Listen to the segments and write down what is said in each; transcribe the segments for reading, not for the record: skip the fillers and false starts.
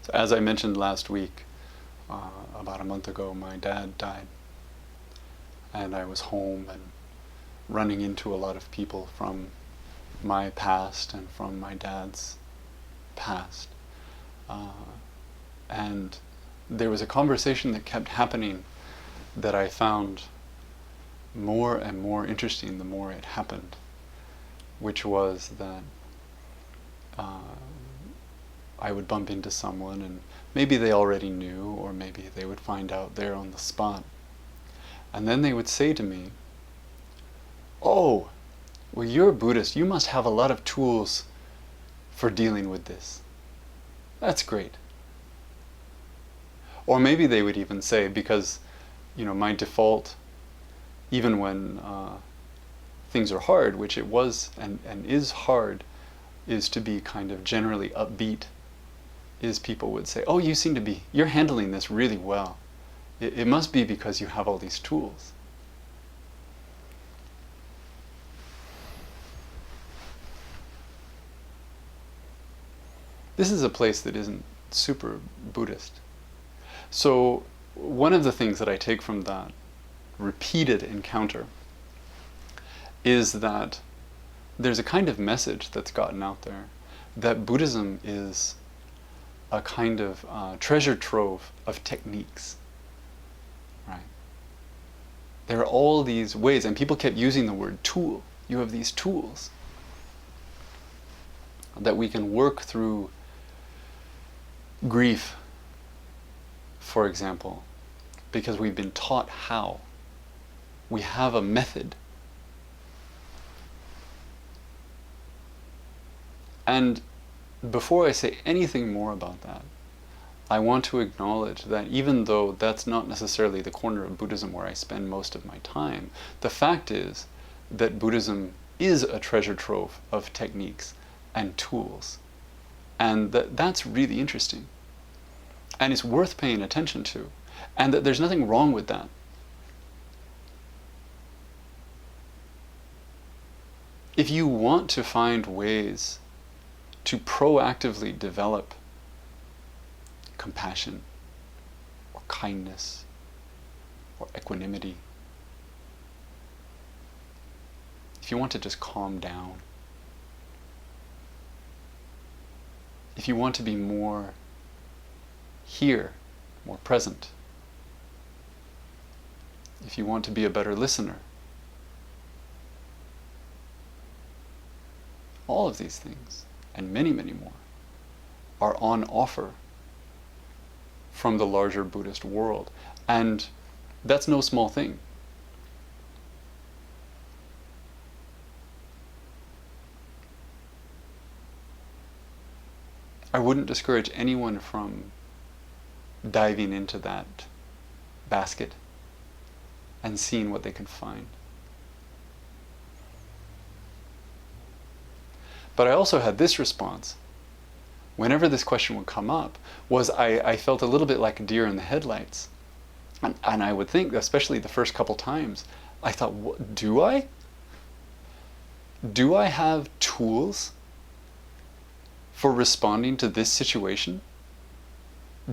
So as I mentioned last week, about a month ago, my dad died. And I was home and running into a lot of people from my past and from my dad's past. And there was a conversation that kept happening that I found more and more interesting the more it happened, which was that I would bump into someone and maybe they already knew, or maybe they would find out there on the spot. And then they would say to me, "Oh, well, you're a Buddhist. You must have a lot of tools for dealing with this. That's great." Or maybe they would even say, because, my default, even when things are hard, which it was and is hard, is to be kind of generally upbeat, is people would say, "Oh, you're handling this really well. It must be because you have all these tools." This is a place that isn't super Buddhist. So one of the things that I take from that repeated encounter is that there's a kind of message that's gotten out there that Buddhism is a kind of treasure trove of techniques. Right? There are all these ways, and people kept using the word tool. You have these tools that we can work through grief, for example, because we've been taught how. We have a method. And before I say anything more about that, I want to acknowledge that even though that's not necessarily the corner of Buddhism where I spend most of my time, the fact is that Buddhism is a treasure trove of techniques and tools. And that's really interesting. And it's worth paying attention to. And that there's nothing wrong with that. If you want to find ways to proactively develop compassion, or kindness, or equanimity, if you want to just calm down, if you want to be more here, more present, if you want to be a better listener, all of these things, and many, many more, are on offer from the larger Buddhist world. And that's no small thing. I wouldn't discourage anyone from diving into that basket and seeing what they can find. But I also had this response. Whenever this question would come up, was I felt a little bit like a deer in the headlights. And I would think, especially the first couple times, I thought, do I? Do I have tools for responding to this situation?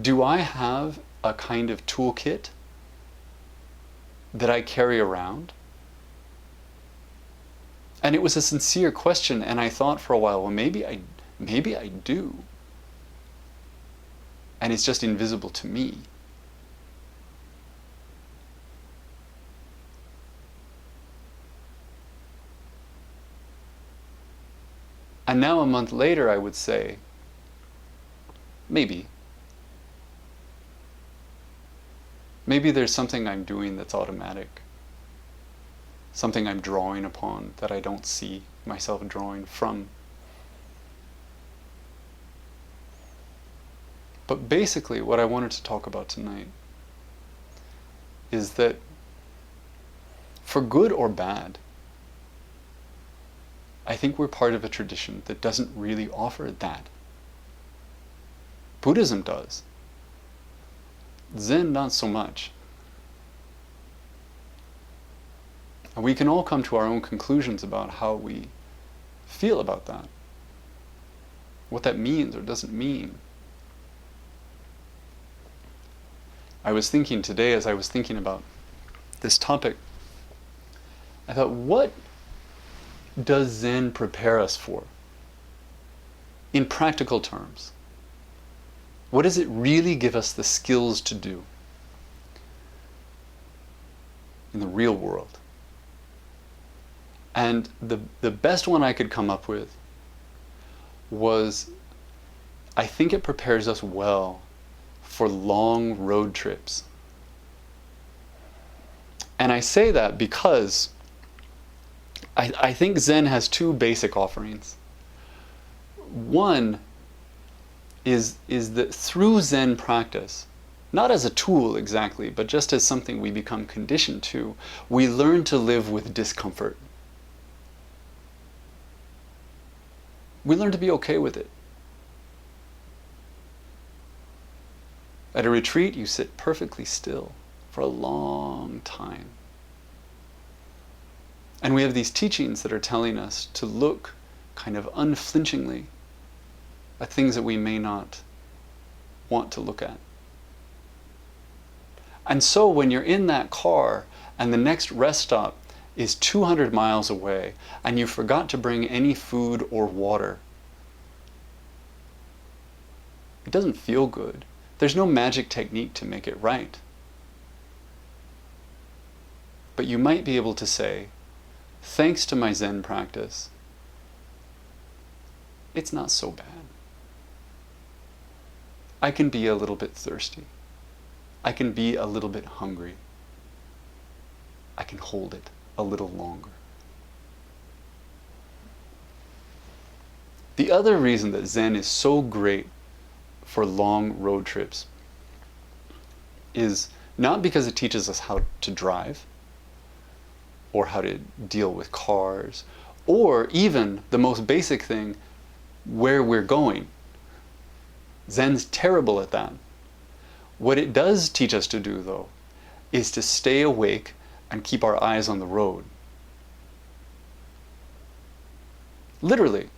Do I have a kind of toolkit that I carry around? And it was a sincere question, and I thought for a while, well, maybe I do. And it's just invisible to me. And now a month later, I would say, maybe. Maybe there's something I'm doing that's automatic. Something I'm drawing upon that I don't see myself drawing from. But basically, what I wanted to talk about tonight is that for good or bad, I think we're part of a tradition that doesn't really offer that. Buddhism does. Zen, not so much. And we can all come to our own conclusions about how we feel about that. What that means or doesn't mean. I was thinking today, as I was thinking about this topic, I thought, what does Zen prepare us for? In practical terms, what does it really give us the skills to do in the real world? And the best one I could come up with was, I think it prepares us well for long road trips. And I say that because I think Zen has two basic offerings. One is that through Zen practice, not as a tool exactly, but just as something we become conditioned to, we learn to live with discomfort. We learn to be okay with it. At a retreat, you sit perfectly still for a long time. And we have these teachings that are telling us to look kind of unflinchingly at things that we may not want to look at. And so when you're in that car and the next rest stop is 200 miles away and you forgot to bring any food or water, it doesn't feel good. There's no magic technique to make it right. But you might be able to say, thanks to my Zen practice, it's not so bad. I can be a little bit thirsty. I can be a little bit hungry. I can hold it a little longer. The other reason that Zen is so great for long road trips is not because it teaches us how to drive or how to deal with cars, or even the most basic thing, where we're going. Zen's terrible at that. What it does teach us to do, though, is to stay awake and keep our eyes on the road. Literally.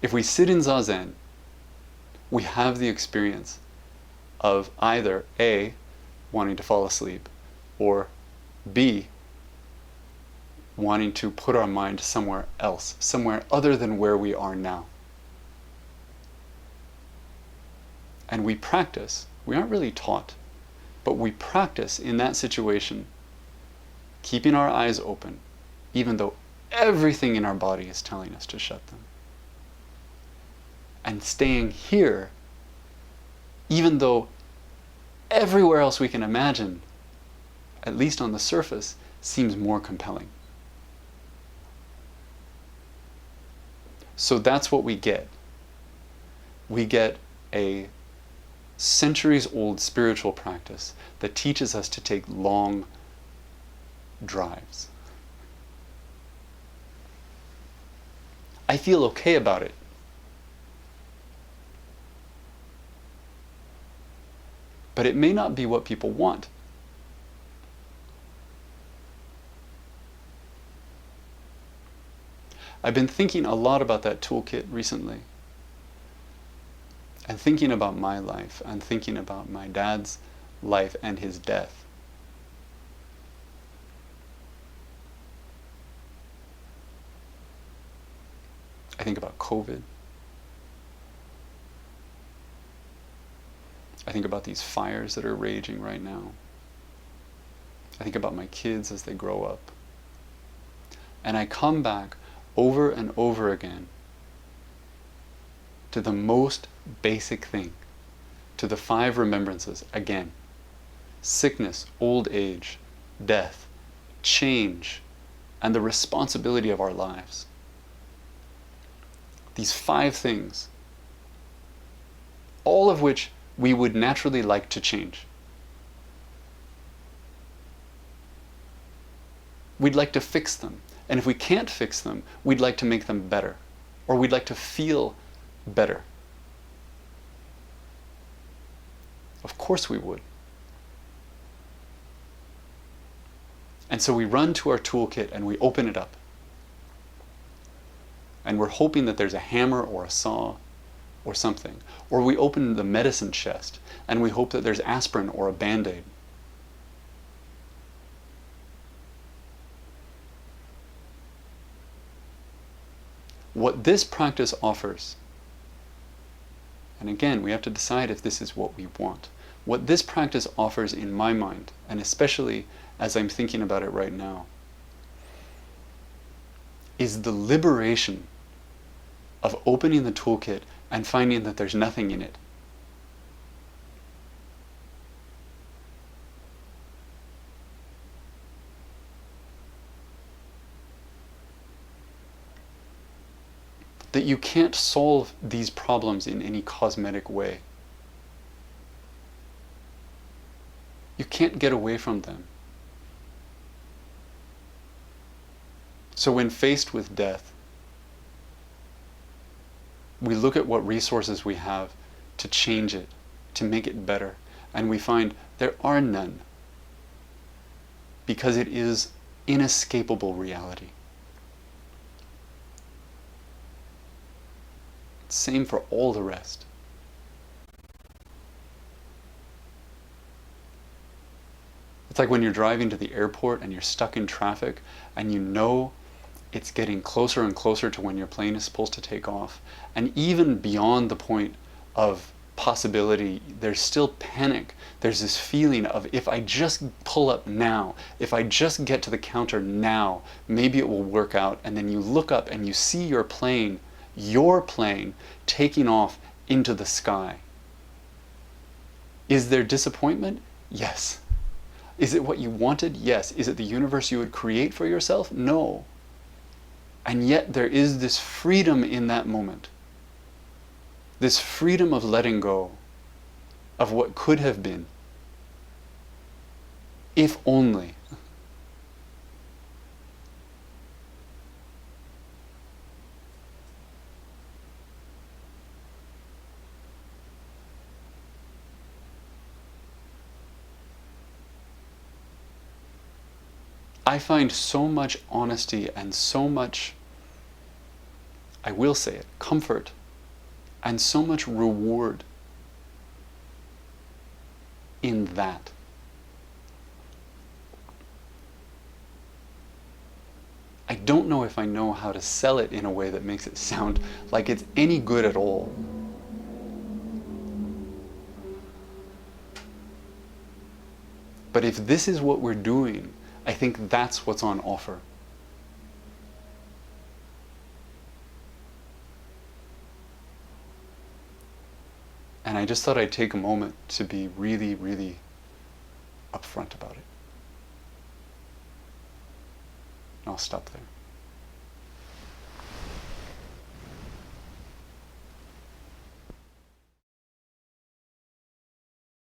If we sit in zazen, we have the experience of either A, wanting to fall asleep, or B, wanting to put our mind somewhere else, somewhere other than where we are now. And we practice. We aren't really taught, but we practice in that situation, keeping our eyes open, even though everything in our body is telling us to shut them. And staying here, even though everywhere else we can imagine, at least on the surface, seems more compelling. So that's what we get. We get a centuries-old spiritual practice that teaches us to take long drives. I feel okay about it. But it may not be what people want. I've been thinking a lot about that toolkit recently. And thinking about my life, and thinking about my dad's life and his death. I think about COVID. I think about these fires that are raging right now. I think about my kids as they grow up. And I come back over and over again to the most basic thing, to the 5 remembrances again: sickness, old age, death, change, and the responsibility of our lives. These 5 things, all of which we would naturally like to change. We'd like to fix them. And if we can't fix them, we'd like to make them better. Or we'd like to feel better. Of course we would. And so we run to our toolkit and we open it up. And we're hoping that there's a hammer or a saw or something. Or we open the medicine chest and we hope that there's aspirin or a Band-Aid. What this practice offers, and again, we have to decide if this is what we want. What this practice offers in my mind, and especially as I'm thinking about it right now, is the liberation of opening the toolkit and finding that there's nothing in it. That you can't solve these problems in any cosmetic way. You can't get away from them. So when faced with death, we look at what resources we have to change it, to make it better, and we find there are none, because it is inescapable reality. Same for all the rest. It's like when you're driving to the airport and you're stuck in traffic and you know it's getting closer and closer to when your plane is supposed to take off. And even beyond the point of possibility, there's still panic. There's this feeling of, if I just pull up now, if I just get to the counter now, maybe it will work out. And then you look up and you see your plane taking off into the sky. Is there disappointment? Yes. Is it what you wanted? Yes. Is it the universe you would create for yourself? No. And yet there is this freedom in that moment. This freedom of letting go of what could have been. If only. I find so much honesty and so much, I will say it, comfort and so much reward in that. I don't know if I know how to sell it in a way that makes it sound like it's any good at all. But if this is what we're doing, I think that's what's on offer. And I just thought I'd take a moment to be really, really upfront about it. And I'll stop there.